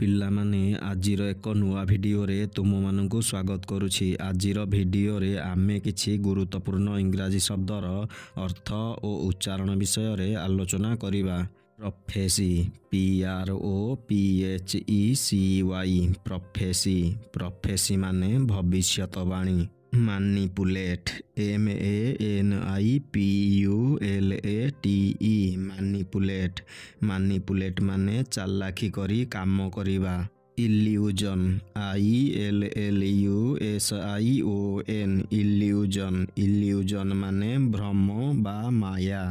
ପିଲାମାନେ ଆଜିର ଏକ ନୂଆ ଭିଡ଼ିଓରେ ତୁମମାନଙ୍କୁ ସ୍ୱାଗତ କରୁଛି। ଆଜିର ଭିଡ଼ିଓରେ ଆମେ କିଛି ଗୁରୁତ୍ୱପୂର୍ଣ୍ଣ ଇଂରାଜୀ ଶବ୍ଦର ଅର୍ଥ ଓ ଉଚ୍ଚାରଣ ବିଷୟରେ ଆଲୋଚନା କରିବା। ପ୍ରଫେସି, PROPHECY, ପ୍ରଫେସି। ପ୍ରଫେସି ମାନେ ଭବିଷ୍ୟତବାଣୀ। Manipulate, MANIPULATE, manipulate. ମାନିପୁଲେଟ୍ ମାନେ ଚାଲାକି କରି କାମ କରିବା। Illusion, ILLUSION, illusion. ଇଲ୍ୟୁଜନ୍ ମାନେ ଭ୍ରମ ବା ମାୟା।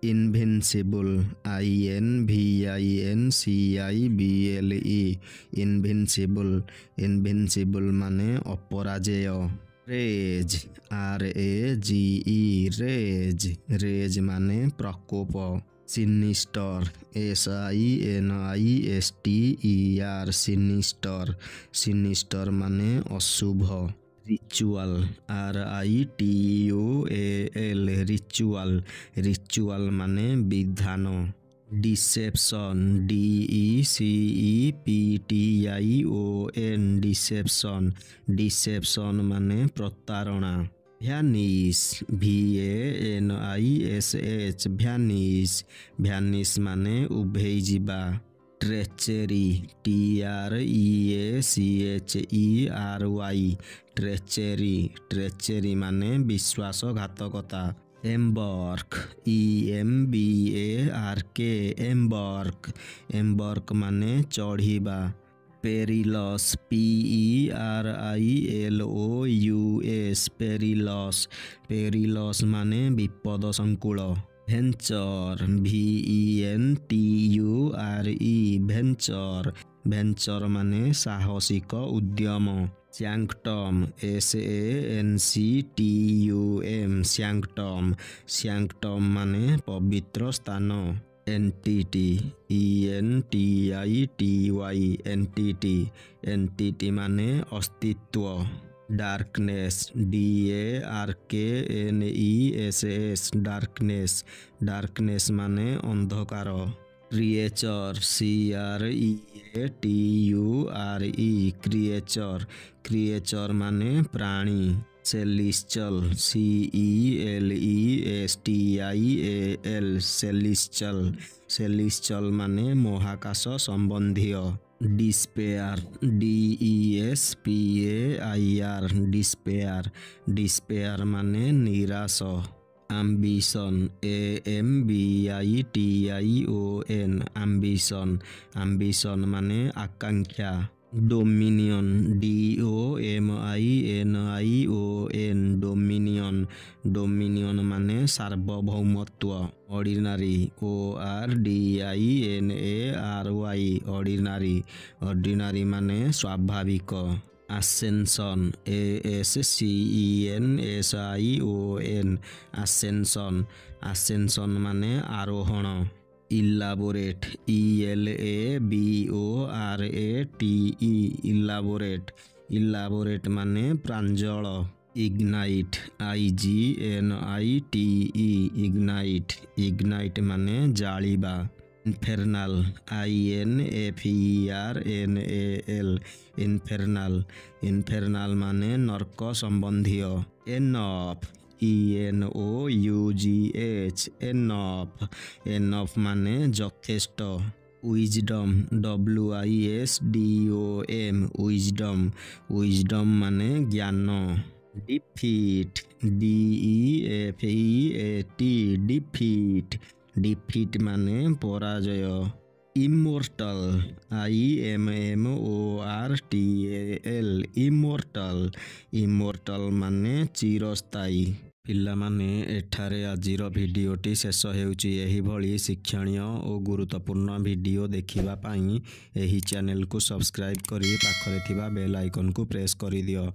ଇନଭିନ୍ସିବୁଲ୍, INVINCIBLE, ଇନଭିନ୍ସିବୁଲ୍। ଇନଭିନ୍ସିବୁଲ୍ ମାନେ ଅପରାଜେୟ। Raise, RAGE, raise. ରେଜ୍ ମାନେ ପ୍ରକୋପ। ସିନିଷ୍ଟର, SINISTER, ସିନିଷ୍ଟର। ସିନିଷ୍ଟର ମାନେ ଅଶୁଭ। Ritual, RITUAL, ritual. ରିଚୁଆଲ୍ ମାନେ ବିଧାନ। ଡିସେପ୍ସନ୍, DECEPTION, ଡିସେପ୍ସନ୍। ଡିସେପ୍ସନ୍ ମାନେ ପ୍ରତାରଣା। ଭ୍ୟାନିସ୍, VANISH, ଭ୍ୟାନିସ୍। ଭ୍ୟାନିସ୍ ମାନେ ଉଭେଇ ଯିବା। ଟ୍ରେଚେରୀ, TREACHERY, ଟ୍ରେଚେରୀ। ଟ୍ରେଚେରୀ ମାନେ ବିଶ୍ୱାସଘାତକତା। Embark, EMBARK, Embark. ଏମ୍ବର୍କ ମାନେ ଚଢ଼ିବା। ପେରିଲସ୍, PERILOUS, ପେରିଲସ୍। ପେରିଲସ୍ ମାନେ ବିପଦ ସଂକୁଳ। Venture, VENTURE, venture. ଭେଞ୍ଚର ମାନେ ସାହସିକ ଉଦ୍ୟମ। ସ୍ୟାଙ୍କ୍ଟମ୍, SANCTUM, ସ୍ୟାଙ୍କ୍ଟମ୍। ସ୍ୟାଙ୍କ୍ଟମ୍ ମାନେ ପବିତ୍ର ସ୍ଥାନ। Entity, ENTITY, entity. ଏଣ୍ଟିଟି ମାନେ ଅସ୍ତିତ୍ୱ। Darkness, DARKNESS, darkness. ଡାର୍କନେସ୍ ମାନେ ଅନ୍ଧକାର। Creature, CREATURE, creature. କ୍ରିଏଚର୍ ମାନେ ପ୍ରାଣୀ। ସେଲିସ୍ଚଲ୍, CELESTIAL, ସେଲିସ୍ଚଲ୍। ସେଲିସ୍ଚଲ୍ ମାନେ ମହାକାଶ ସମ୍ବନ୍ଧୀୟ। ଡିସ୍ପେୟାର, DESPAIR, ଡିସ୍ପେୟାର। ଡିସ୍ପେୟାର ମାନେ ନିରାଶ। Ambition, AMBITION, ambition. ଆମ୍ବିସନ୍ ମାନେ ଆକାଂକ୍ଷା। Dominion, DOMINION, dominion. ଡୋମିନିଅନ୍ ମାନେ ସାର୍ବଭୌମତ୍ୱ। Ordinary, ORDINARY, ordinary. ଅର୍ଡିନାରୀ ମାନେ ସ୍ୱାଭାବିକ। ଆସେନ୍ସନ୍, ASCENSION, ଆସେନ୍ସନ୍। ଆସେନ୍ସନ୍ ମାନେ ଆରୋହଣ। Elaborate, ELABORATE, elaborate. ଇଲାବୋରେଟ୍ ମାନେ ପ୍ରାଞ୍ଜଳ। Ignite, IGNITE, ignite. ଇଗ୍ନାଇଟ୍ ମାନେ ଜାଳିବା। ଇନଫେର୍ନାଲ୍, INFERNAL, ଇନଫେର୍ନାଲ୍। ଇନଫେର୍ନାଲ୍ ମାନେ ନର୍କ ସମ୍ବନ୍ଧୀୟ। Enough, ENOUGH, enough. ଏନଫ୍ ମାନେ ଯଥେଷ୍ଟ। Wisdom, WISDOM, wisdom. ୱିଜଡମ୍ ମାନେ ଜ୍ଞାନ। Defeat, DEFEAT, defeat. ଡିଫିଟ୍ ମାନେ ପରାଜୟ। ଇମୋର୍ଟାଲ୍, IMMORTAL, ଇମୋର୍ଟାଲ୍। ଇମୋର୍ଟାଲ୍ ମାନେ ଚିରସ୍ଥାୟୀ। ପିଲାମାନେ ଏଠାରେ ଆଜିର ଭିଡ଼ିଓଟି ଶେଷ ହେଉଛି। ଏହିଭଳି ଶିକ୍ଷଣୀୟ ଓ ଗୁରୁତ୍ୱପୂର୍ଣ୍ଣ ଭିଡ଼ିଓ ଦେଖିବା ପାଇଁ ଏହି ଚ୍ୟାନେଲକୁ ସବସ୍କ୍ରାଇବ୍ କରି ପାଖରେ ଥିବା ବେଲ୍ ଆଇକନ୍କୁ ପ୍ରେସ୍ କରିଦିଅ।